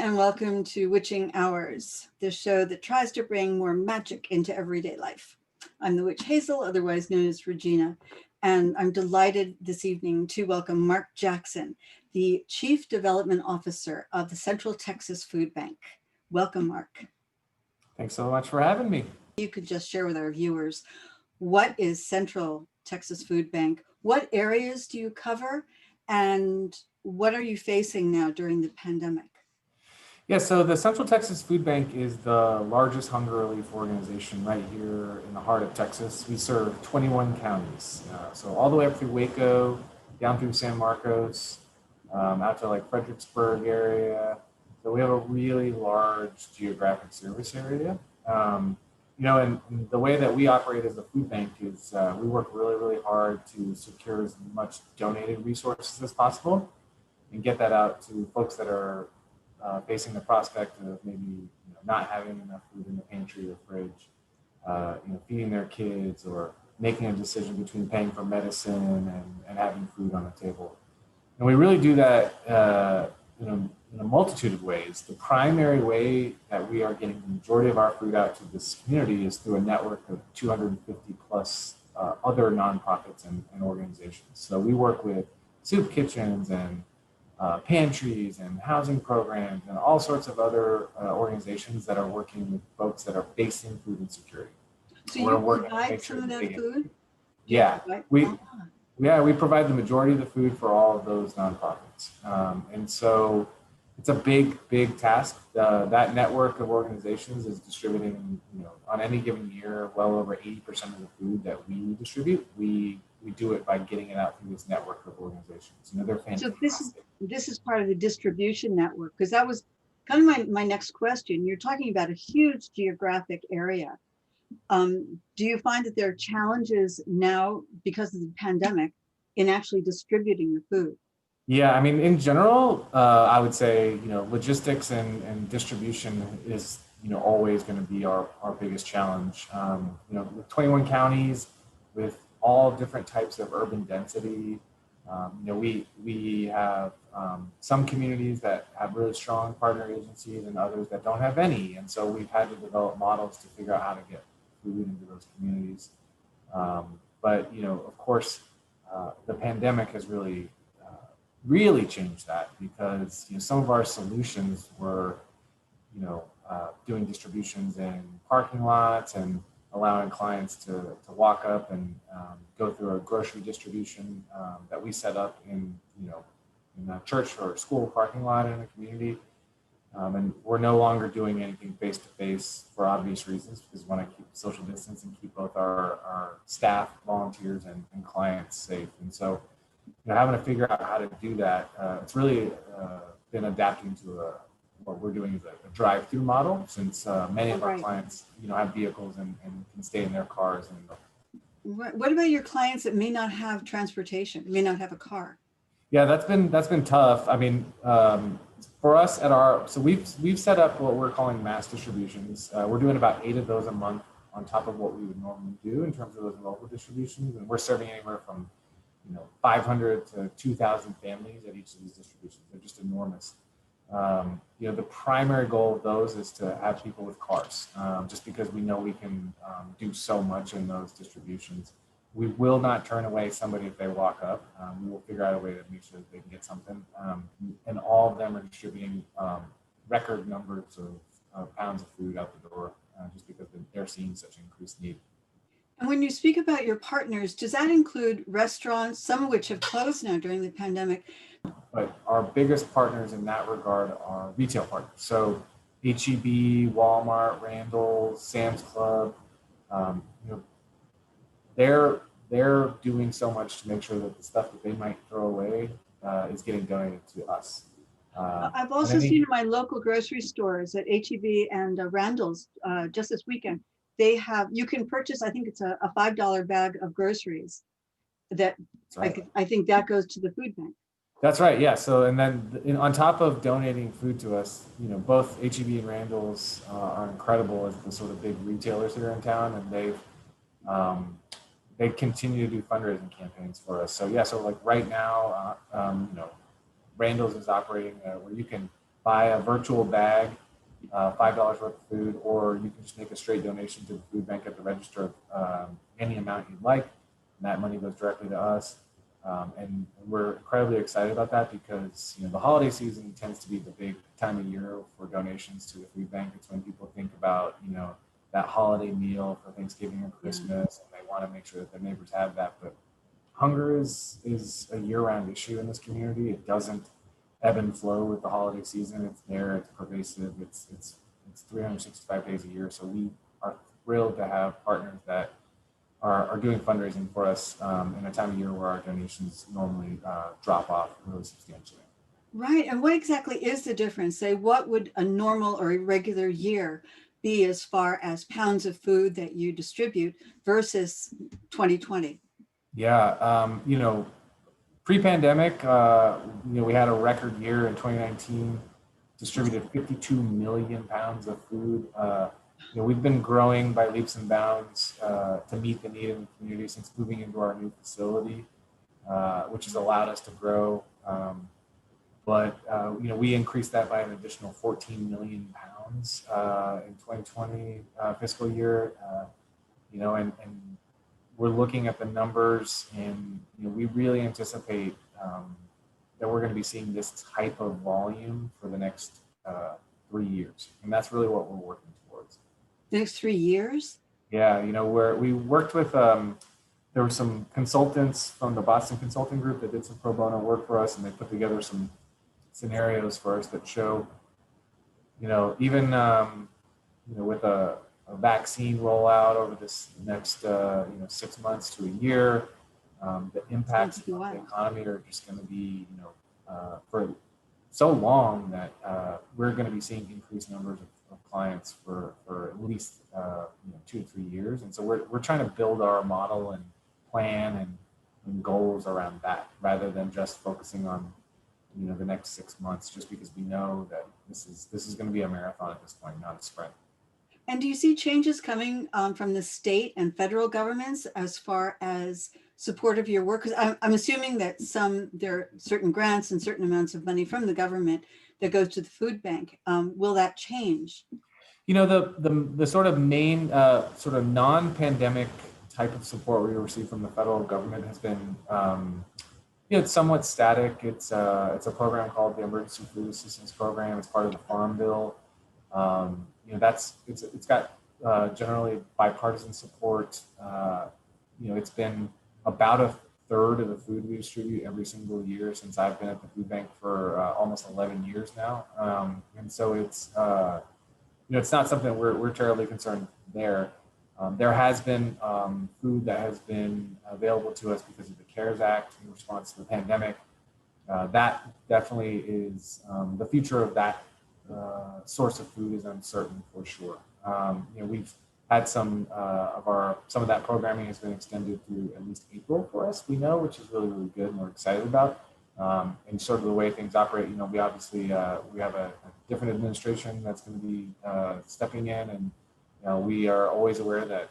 and welcome to Witching Hours, the show that tries to bring more magic into everyday life. I'm the witch Hazel, otherwise known as Regina, and I'm delighted this evening to welcome Mark Jackson, the Chief Development Officer of the Central Texas Food Bank. Welcome, Mark. Thanks so much for having me. You could just share with our viewers, what is Central Texas Food Bank? What areas do you cover? And what are you facing now during the pandemic? Yeah, so the Central Texas Food Bank is the largest hunger relief organization right here in the heart of Texas. We serve 21 counties, so all the way up through Waco, down through San Marcos, out to like Fredericksburg area. So we have a really large geographic service area. And the way that we operate as a food bank is we work really, really hard to secure as much donated resources as possible and get that out to folks that are facing the prospect of maybe not having enough food in the pantry or fridge, feeding their kids, or making a decision between paying for medicine and having food on the table. And we really do that in a multitude of ways. The primary way that we are getting the majority of our food out to this community is through a network of 250 plus other nonprofits and organizations. So we work with soup kitchens and pantries and housing programs and all sorts of other organizations that are working with folks that are facing food insecurity. So you provide some of that food? Yeah, we provide the majority of the food for all of those nonprofits. And so it's a big, big task. That network of organizations is distributing, on any given year, well over 80% of the food that we distribute. We do it by getting it out through this network of organizations. They're fantastic. So this is part of the distribution network, because that was kind of my next question. You're talking about a huge geographic area. Do you find that there are challenges now because of the pandemic in actually distributing the food? Yeah, I mean, in general, I would say, logistics and distribution is, always going to be our biggest challenge. With 21 counties, with all different types of urban density, we have some communities that have really strong partner agencies and others that don't have any. And so we've had to develop models to figure out how to get food into those communities. But of course, the pandemic has really changed that, because some of our solutions were doing distributions in parking lots and allowing clients to walk up and go through a grocery distribution that we set up in a church or school parking lot in a community. And we're no longer doing anything face-to-face for obvious reasons, because we want to keep social distance and keep both our staff, volunteers, and clients safe. And so having to figure out how to do that, it's really been adapting to what we're doing is a drive-through model, since many of our clients have vehicles and can stay in their cars. And what about your clients that may not have transportation, may not have a car? Yeah, that's been tough. I mean, for us so we've set up what we're calling mass distributions. We're doing about 8 of those a month on top of what we would normally do in terms of those local distributions, and we're serving anywhere from 500 to 2,000 families at each of these distributions. They're just enormous. The primary goal of those is to have people with cars, just because we know we can do so much in those distributions. We will not turn away somebody if they walk up. We will figure out a way to make sure that they can get something. And all of them are distributing record numbers of pounds of food out the door, just because they're seeing such increased need. And when you speak about your partners, does that include restaurants, some of which have closed now during the pandemic? But our biggest partners in that regard are retail partners. So H-E-B, Walmart, Randall's, Sam's Club, they're doing so much to make sure that the stuff that they might throw away is getting donated to us. I've also seen in my local grocery stores at H-E-B and Randall's just this weekend, you can purchase, I think it's a $5 bag of groceries that I think that goes to the food bank. That's right. Yeah. So, and then on top of donating food to us, both H-E-B and Randall's are incredible as the sort of big retailers here in town, and they continue to do fundraising campaigns for us. So yeah. So like right now, Randall's is operating where you can buy a virtual bag, $5 worth of food, or you can just make a straight donation to the food bank at the register, any amount you'd like, and that money goes directly to us. And we're incredibly excited about that because the holiday season tends to be the big time of year for donations to the food bank. It's when people think about that holiday meal for Thanksgiving or Christmas, and they want to make sure that their neighbors have that. But hunger is a year-round issue in this community. It doesn't ebb and flow with the holiday season. It's there. It's pervasive. It's 365 days a year. So we are thrilled to have partners that are doing fundraising for us in a time of year where our donations normally drop off really substantially. Right. And what exactly is the difference? Say, what would a normal or irregular year be as far as pounds of food that you distribute versus 2020? Yeah, pre-pandemic, we had a record year in 2019, distributed 52 million pounds of food. We've been growing by leaps and bounds to meet the need in the community since moving into our new facility, which has allowed us to grow. But we increased that by an additional 14 million pounds in 2020 fiscal year. And we're looking at the numbers, and we really anticipate that we're going to be seeing this type of volume for the next 3 years, and that's really what we're working towards. The next 3 years? Yeah, we worked with there were some consultants from the Boston Consulting Group that did some pro bono work for us, and they put together some scenarios for us that show, even with a vaccine rollout over this next 6 months to a year, the impacts on the economy are just going to be for so long that we're going to be seeing increased numbers of clients for at least 2 to 3 years. And so we're trying to build our model and plan and goals around that, rather than just focusing on the next 6 months, just because we know that this is going to be a marathon at this point, not a sprint. And do you see changes coming from the state and federal governments as far as support of your work? Because I'm assuming that there are certain grants and certain amounts of money from the government that goes to the food bank. Will that change? The sort of main sort of non-pandemic type of support we receive from the federal government has been it's somewhat static. It's a program called the Emergency Food Assistance Program. It's part of the Farm Bill. It's got generally bipartisan support. It's been about a third of the food we distribute every single year since I've been at the food bank for almost 11 years now. And so it's not something we're terribly concerned there. There has been food that has been available to us because of the CARES Act in response to the pandemic. That definitely is the future of that source of food is uncertain for sure. We've had some of that programming has been extended through at least April for us, we know, which is really, really good and we're excited about. And sort of the way things operate, we obviously we have a different administration that's going to be stepping in, and we are always aware that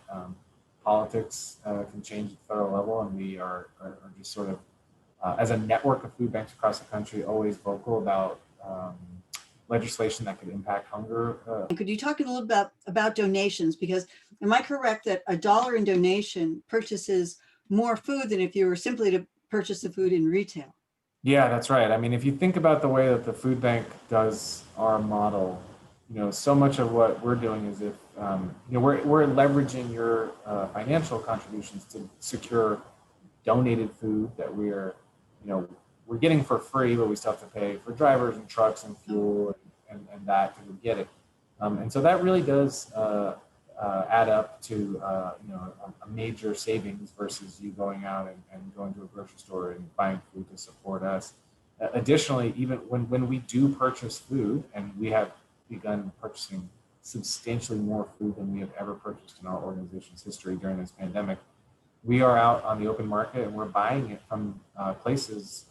politics can change at the federal level, and we are just sort of as a network of food banks across the country always vocal about legislation that could impact hunger. Could you talk a little bit about donations? Because am I correct that $1 in donation purchases more food than if you were simply to purchase the food in retail? Yeah, that's right. I mean, if you think about the way that the food bank does our model, so much of what we're doing is if we're leveraging your financial contributions to secure donated food that we're getting for free, but we still have to pay for drivers and trucks and fuel and that to get it. And so that really does add up to a major savings versus you going out and going to a grocery store and buying food to support us. Additionally, even when we do purchase food, and we have begun purchasing substantially more food than we have ever purchased in our organization's history during this pandemic, we are out on the open market and we're buying it from places,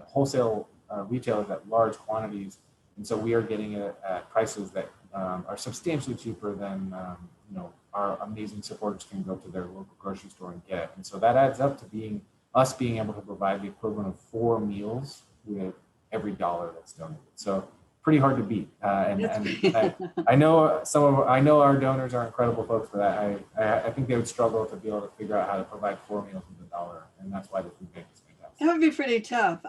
wholesale retailers at large quantities. And so we are getting it at prices that are substantially cheaper than our amazing supporters can go to their local grocery store and get. And so that adds up to being able to provide the equivalent of 4 meals with every dollar that's donated. So pretty hard to beat. And That's and great. I know I know our donors are incredible folks for that. I think they would struggle to be able to figure out how to provide 4 meals with $1, and that's why the food bank is fantastic. That would be pretty tough.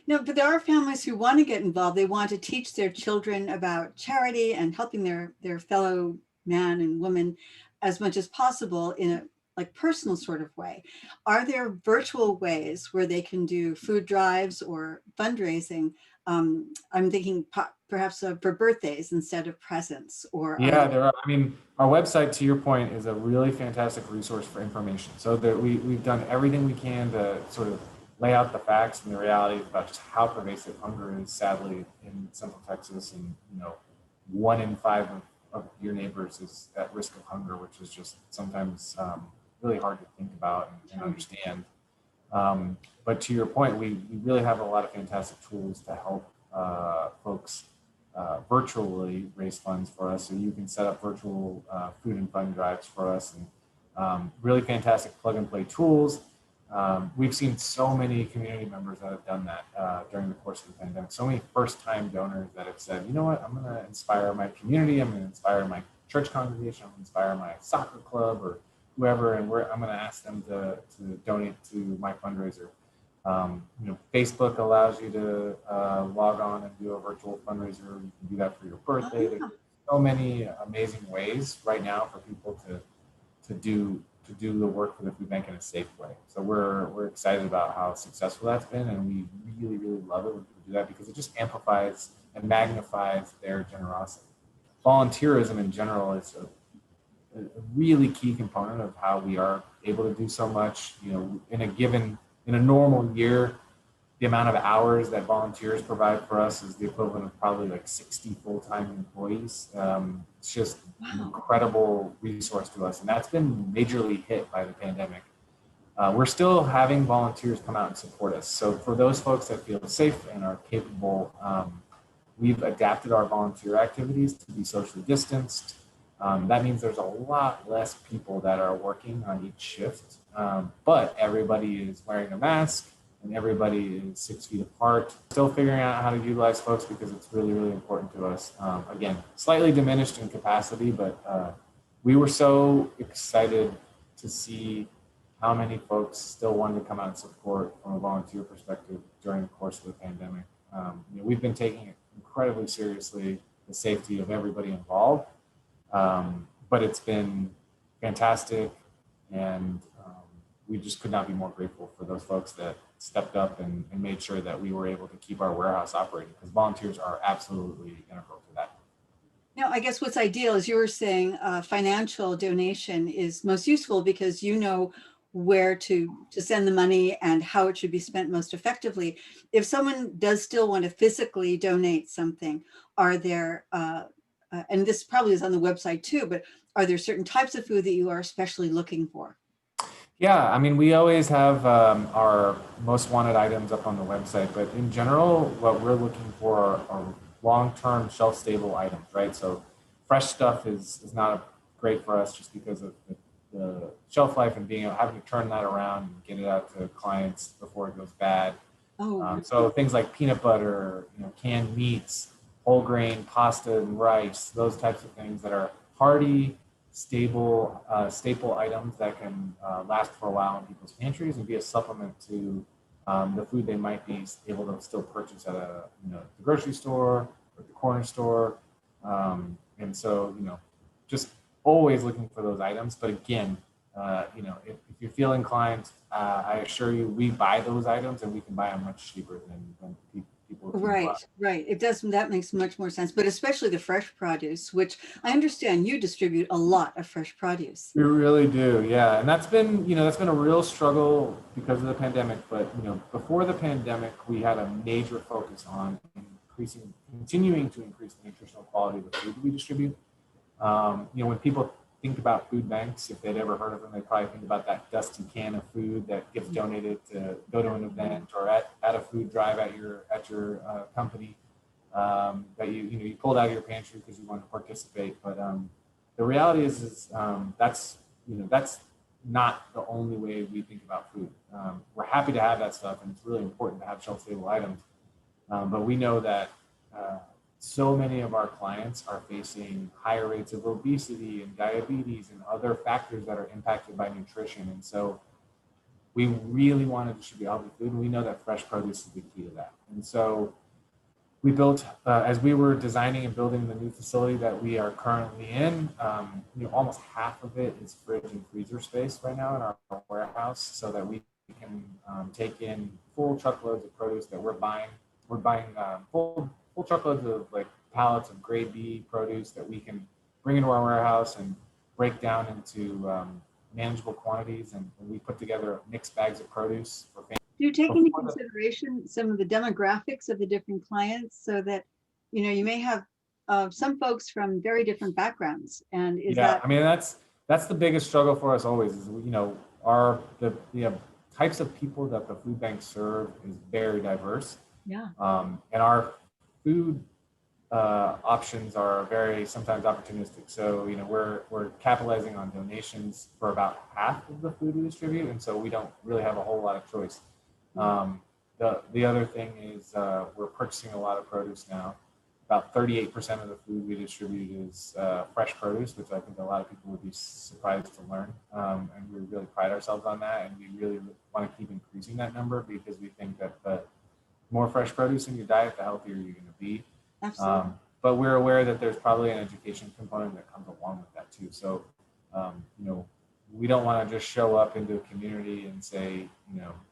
No, but there are families who want to get involved. They want to teach their children about charity and helping their fellow man and woman as much as possible in a like personal sort of way. Are there virtual ways where they can do food drives or fundraising? I'm thinking perhaps for birthdays instead of presents, or are Yeah, there? there are. I mean, our website, to your point, is a really fantastic resource for information. So that we've done everything we can to sort of lay out the facts and the realities about just how pervasive hunger is, sadly, in Central Texas. And, 1 in 5 of your neighbors is at risk of hunger, which is just sometimes really hard to think about and understand. But to your point, we really have a lot of fantastic tools to help folks virtually raise funds for us. So you can set up virtual food and fund drives for us, and really fantastic plug and play tools. We've seen so many community members that have done that during the course of the pandemic. So many first time donors that have said, you know what, I'm going to inspire my community. I'm going to inspire my church congregation. I'm going to inspire my soccer club or whoever. And I'm going to ask them to donate to my fundraiser. Facebook allows you to log on and do a virtual fundraiser. You can do that for your birthday. There's so many amazing ways right now for people to do the work for the food bank in a safe way. So we're excited about how successful that's been, and we really, really love it when people do that because it just amplifies and magnifies their generosity. Volunteerism in general is a really key component of how we are able to do so much. In a normal year, the amount of hours that volunteers provide for us is the equivalent of probably like 60 full-time employees. It's just an incredible resource to us, and that's been majorly hit by the pandemic. We're still having volunteers come out and support us. So for those folks that feel safe and are capable, we've adapted our volunteer activities to be socially distanced. That means there's a lot less people that are working on each shift, but everybody is wearing a mask and everybody is 6 feet apart. Still figuring out how to utilize folks because it's really, really important to us. Again, slightly diminished in capacity, but we were so excited to see how many folks still wanted to come out and support from a volunteer perspective during the course of the pandemic. We've been taking it incredibly seriously, the safety of everybody involved. But it's been fantastic, and we just could not be more grateful for those folks that stepped up and made sure that we were able to keep our warehouse operating, because volunteers are absolutely integral to that. Now, I guess what's ideal is you were saying financial donation is most useful because you know where to send the money and how it should be spent most effectively. If someone does still want to physically donate something, are there and this probably is on the website too, but are there certain types of food that you are especially looking for? Yeah, I mean, we always have our most wanted items up on the website, but in general, what we're looking for are long-term shelf-stable items, right? So fresh stuff is not great for us just because of the shelf life and having to turn that around and get it out to clients before it goes bad. So things like peanut butter, canned meats, whole grain pasta and rice, those types of things that are hearty, stable, staple items that can last for a while in people's pantries and be a supplement to the food they might be able to still purchase at the grocery store or the corner store. And so, just always looking for those items. But again, if you feel inclined, I assure you, we buy those items and we can buy them much cheaper than people. Right. It does. That makes much more sense, but especially the fresh produce, which I understand you distribute a lot of fresh produce. We really do, yeah. And that's been a real struggle because of the pandemic. But before the pandemic, we had a major focus on continuing to increase the nutritional quality of the food that we distribute. When people think about food banks, if they'd ever heard of them, they probably think about that dusty can of food that gets donated to go to an event or at a food drive at your company that you pulled out of your pantry because you wanted to participate. But the reality is that's not the only way we think about food. We're happy to have that stuff, and it's really important to have shelf-stable items. But we know that so many of our clients are facing higher rates of obesity and diabetes and other factors that are impacted by nutrition. And so we really want to distribute healthy food, and we know that fresh produce is the key to that. And so we built, as we were designing and building the new facility that we are currently in, almost half of it is fridge and freezer space right now in our warehouse, so that we can take in full truckloads of produce that we're buying. We're buying full truckloads of like pallets of grade B produce that we can bring into our warehouse and break down into manageable quantities, and we put together mixed bags of produce for families. Do you take into consideration some of the demographics of the different clients, so that, you may have some folks from very different backgrounds, and I mean, that's the biggest struggle for us always is, the types of people that the food banks serve is very diverse. Yeah. And our food options are very sometimes opportunistic. So, we're capitalizing on donations for about half of the food we distribute, and so we don't really have a whole lot of choice. The other thing is we're purchasing a lot of produce now. About 38% of the food we distribute is fresh produce, which I think a lot of people would be surprised to learn. And we really pride ourselves on that, and we really want to keep increasing that number, because we think that the more fresh produce in your diet, the healthier you're going to be. Absolutely. But we're aware that there's probably an education component that comes along with that too. So, we don't want to just show up into a community and say,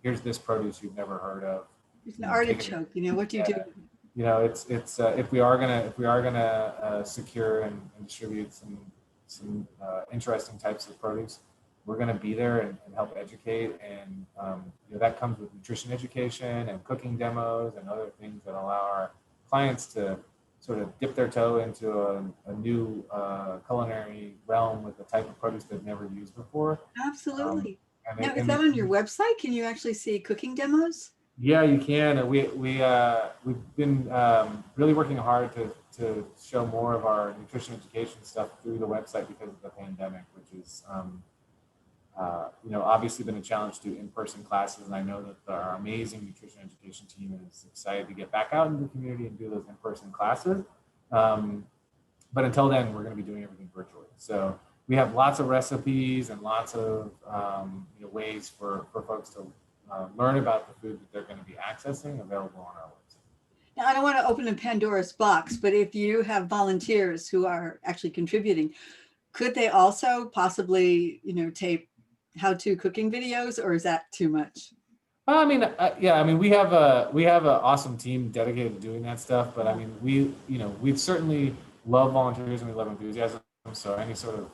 here's this produce you've never heard of. It's an artichoke. What do you do? It's if we are gonna secure and distribute some interesting types of produce, we're gonna be there and help educate, and that comes with nutrition education and cooking demos and other things that allow our clients to sort of dip their toe into a new culinary realm with the type of produce they've never used before. Absolutely. Now, is that on your website? Can you actually see cooking demos? Yeah, you can. And we've been really working hard to show more of our nutrition education stuff through the website because of the pandemic, which is obviously been a challenge to in-person classes. And I know that our amazing nutrition education team is excited to get back out into the community and do those in-person classes. But until then, we're going to be doing everything virtually. So we have lots of recipes and lots of ways for folks to learn about the food that they're going to be accessing available on our website. Now, I don't want to open a Pandora's box, but if you have volunteers who are actually contributing, could they also possibly, tape how-to cooking videos, or is that too much? I mean, we have an awesome team dedicated to doing that stuff. But I mean, we certainly love volunteers and we love enthusiasm. So any sort of,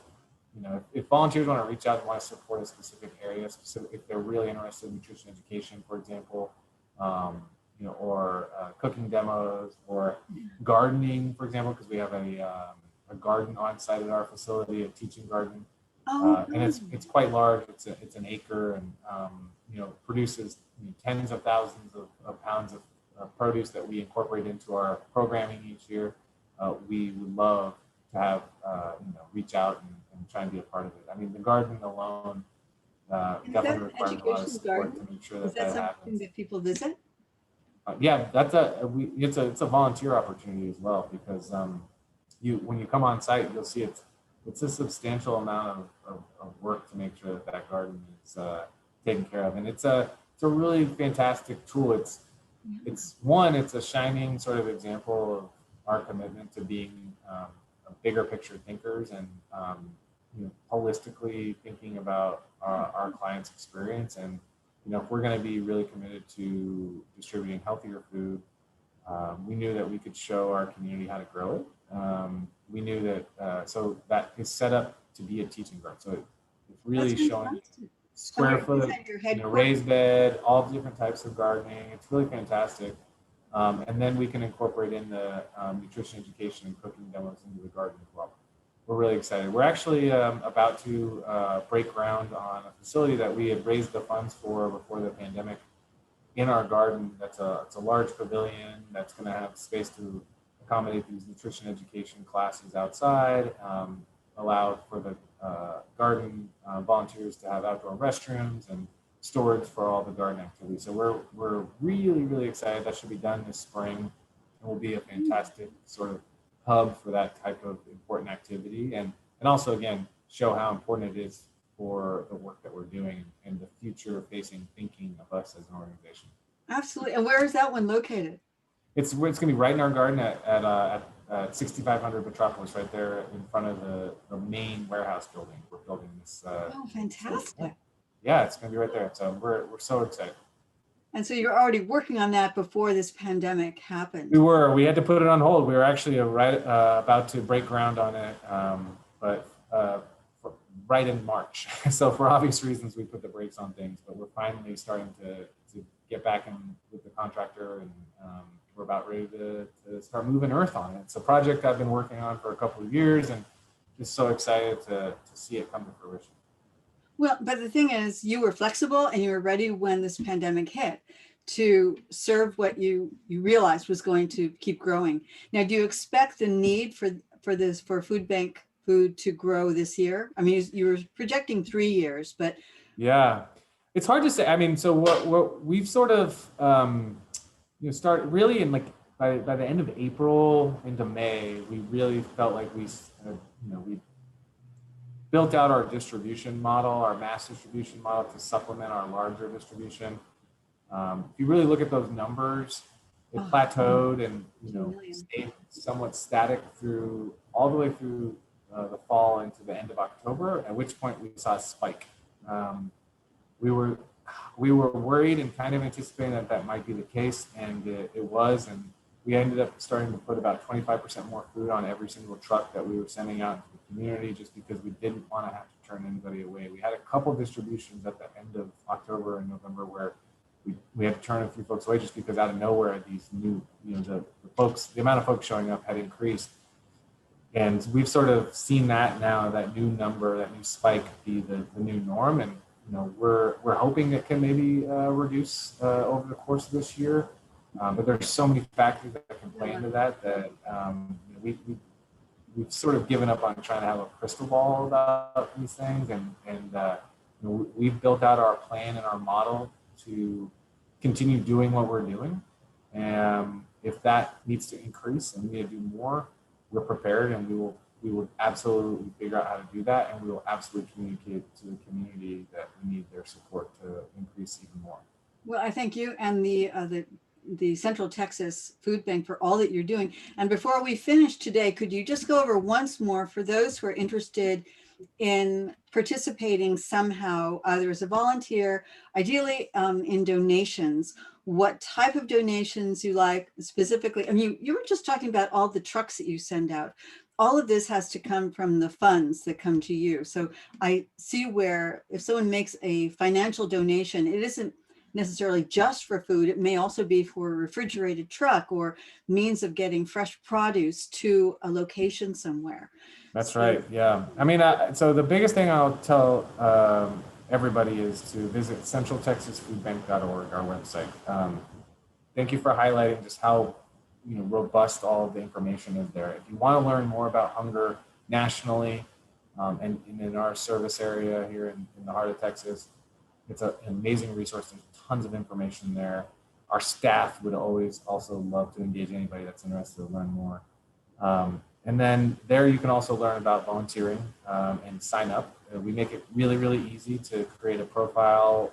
if volunteers want to reach out and want to support a specific area, if they're really interested in nutrition education, for example, or cooking demos or gardening, for example, because we have a garden on site at our facility, a teaching garden. And it's quite large. It's an acre, and produces tens of thousands of pounds of produce that we incorporate into our programming each year. We would love to have reach out and try and be a part of it. I mean, the garden alone definitely requires a lot of support to make sure that that happens. Something that people visit? Yeah, it's a volunteer opportunity as well, because when you come on site, you'll see it's a substantial amount of work to make sure that garden is taken care of, and it's a really fantastic tool. It's a shining sort of example of our commitment to being bigger picture thinkers and holistically thinking about our clients' experience. And if we're going to be really committed to distributing healthier food, we knew that we could show our community how to grow it. We knew that so that is set up to be a teaching garden. So it's really showing square foot, raised bed, all different types of gardening. It's really fantastic. And then we can incorporate in the nutrition education and cooking demos into the garden as well. We're really excited. We're actually about to break ground on a facility that we had raised the funds for before the pandemic in our garden. It's a large pavilion that's going to have space to accommodate these nutrition education classes outside, allow for the garden volunteers to have outdoor restrooms and storage for all the garden activities. So we're really, really excited. That should be done this spring. and will be a fantastic sort of hub for that type of important activity, and also again show how important it is for the work that we're doing and the future facing thinking of us as an organization. Absolutely. And where is that one located? It's going to be right in our garden at 6500 Metropolis, right there in front of the main warehouse building. We're building this. Oh, fantastic. Yeah, it's going to be right there. So we're so excited. And so you're already working on that before this pandemic happened. We had to put it on hold. We were actually about to break ground on it, but right in March. So for obvious reasons, we put the brakes on things, but we're finally starting to get back in with the contractor, and we're about ready to start moving earth on it. It's a project I've been working on for a couple of years, and just so excited to see it come to fruition. Well, but the thing is, you were flexible and you were ready when this pandemic hit to serve what you realized was going to keep growing. Now, do you expect the need for food bank food to grow this year? I mean, you were projecting 3 years, but yeah, it's hard to say. I mean, so what we've sort of start really in like by the end of April into May, we really felt like we built out our distribution model, our mass distribution model, to supplement our larger distribution. If you really look at those numbers, it plateaued and stayed somewhat static through all the way through the fall into the end of October, at which point we saw a spike. We were worried and kind of anticipating that might be the case, and it was, and we ended up starting to put about 25% more food on every single truck that we were sending out into the community, just because we didn't want to have to turn anybody away. We had a couple distributions at the end of October and November where we had to turn a few folks away just because out of nowhere these new, the amount of folks showing up had increased. And we've sort of seen that now, that new number, that new spike be the new norm. And we're hoping it can maybe reduce over the course of this year. But there's so many factors that can play into that we've sort of given up on trying to have a crystal ball about these things. And we've built out our plan and our model to continue doing what we're doing. And if that needs to increase and we need to do more, we're prepared, and we will absolutely figure out how to do that, and we will absolutely communicate to the community that we need their support to increase even more. Well, I thank you and the Central Texas Food Bank for all that you're doing. And before we finish today, could you just go over once more for those who are interested in participating somehow, either as a volunteer, ideally in donations, what type of donations you like specifically? I mean, you were just talking about all the trucks that you send out. All of this has to come from the funds that come to you. So I see where if someone makes a financial donation, it isn't necessarily just for food. It may also be for a refrigerated truck or means of getting fresh produce to a location somewhere. That's right. Yeah. I mean, so the biggest thing I'll tell everybody is to visit centraltexasfoodbank.org, our website. Thank you for highlighting just how robust all of the information is there. If you want to learn more about hunger nationally and in our service area here in the heart of Texas, it's an amazing resource. There's tons of information there. Our staff would always also love to engage anybody that's interested to learn more. And then there you can also learn about volunteering and sign up. We make it really, really easy to create a profile,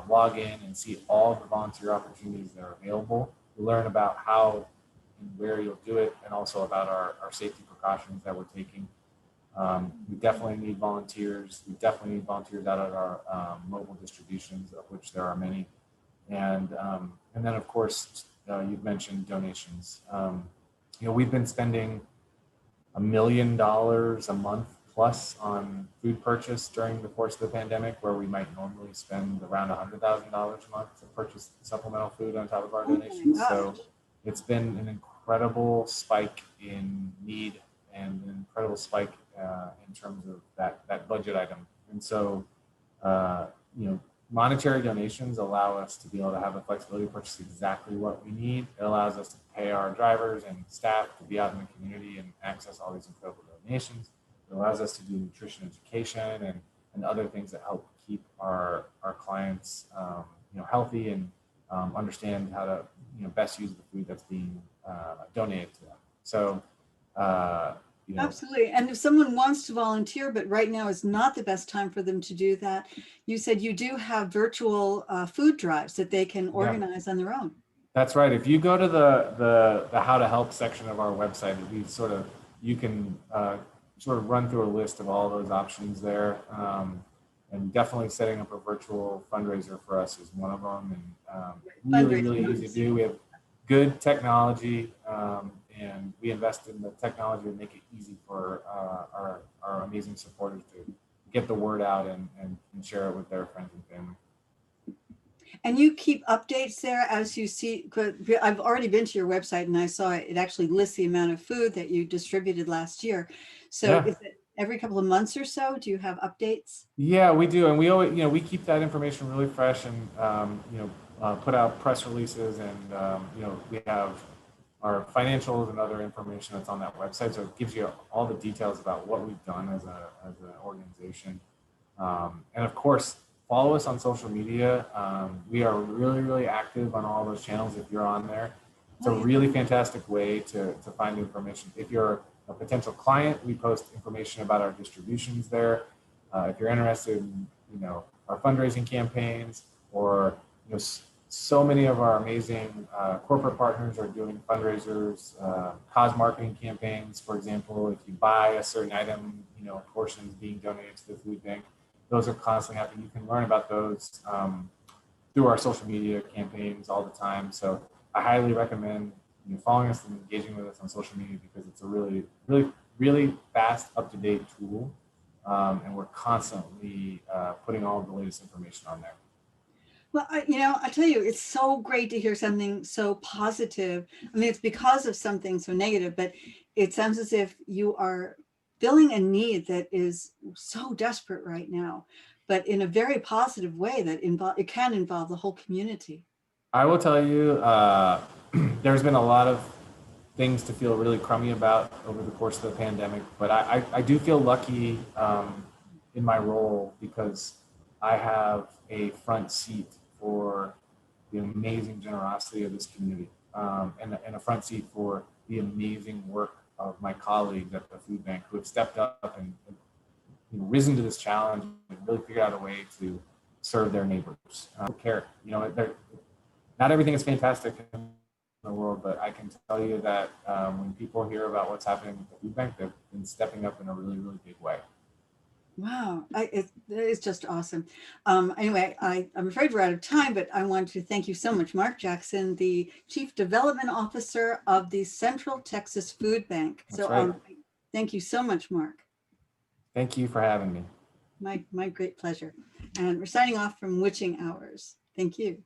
log in, and see all of the volunteer opportunities that are available. You learn about how and where you'll do it, and also about our safety precautions that we're taking. We definitely need volunteers. We definitely need volunteers out at our mobile distributions, of which there are many. And then, of course, you've mentioned donations. We've been spending $1 million a month plus on food purchase during the course of the pandemic, where we might normally spend around $100,000 a month to purchase supplemental food on top of our donations. So it's been an incredible spike in need and an incredible spike in terms of that budget item. And so, monetary donations allow us to be able to have the flexibility to purchase exactly what we need. It allows us to pay our drivers and staff to be out in the community and access all these incredible donations. It allows us to do nutrition education and other things that help keep our clients healthy and understand how to best use the food that's being donated to them. So Absolutely. And if someone wants to volunteer, but right now is not the best time for them to do that, you said you do have virtual food drives that they can organize on their own. That's right. If you go to the how to help section of our website, you can sort of run through a list of all those options there. And definitely setting up a virtual fundraiser for us is one of them, and really easy to do. We have good technology, and we invest in the technology to make it easy for our amazing supporters to get the word out and share it with their friends and family. And you keep updates there as you see. I've already been to your website and I saw it actually lists the amount of food that you distributed last year. So is it every couple of months or so? Do you have updates? Yeah, we do, and we always, we keep that information really fresh, and put out press releases, and we have our financials and other information that's on that website. So it gives you all the details about what we've done as an organization, and of course, follow us on social media. We are really active on all those channels. If you're on there, it's a really fantastic way to find information. If you're a potential client, we post information about our distributions there. If you're interested in our fundraising campaigns, or so many of our amazing corporate partners are doing fundraisers, cause marketing campaigns. For example, if you buy a certain item, portions being donated to the food bank. Those are constantly happening. You can learn about those through our social media campaigns all the time. So I highly recommend following us and engaging with us on social media, because it's a really fast, up-to-date tool, and we're constantly putting all of the latest information on there. Well, I tell you, it's so great to hear something so positive. I mean, it's because of something so negative, but it sounds as if you are filling a need that is so desperate right now, but in a very positive way that it can involve the whole community. I will tell you, there's been a lot of things to feel really crummy about over the course of the pandemic, but I do feel lucky in my role, because I have a front seat for the amazing generosity of this community, and a front seat for the amazing work of my colleagues at the food bank, who have stepped up and risen to this challenge and really figured out a way to serve their neighbors. Care, not everything is fantastic in the world, but I can tell you that when people hear about what's happening with the food bank, they've been stepping up in a really big way. Wow, it is just awesome. Anyway, I'm afraid we're out of time, but I want to thank you so much, Mark Jackson, the Chief Development Officer of the Central Texas Food Bank. That's right. Thank you so much, Mark. Thank you for having me. My great pleasure. And we're signing off from Witching Hours. Thank you.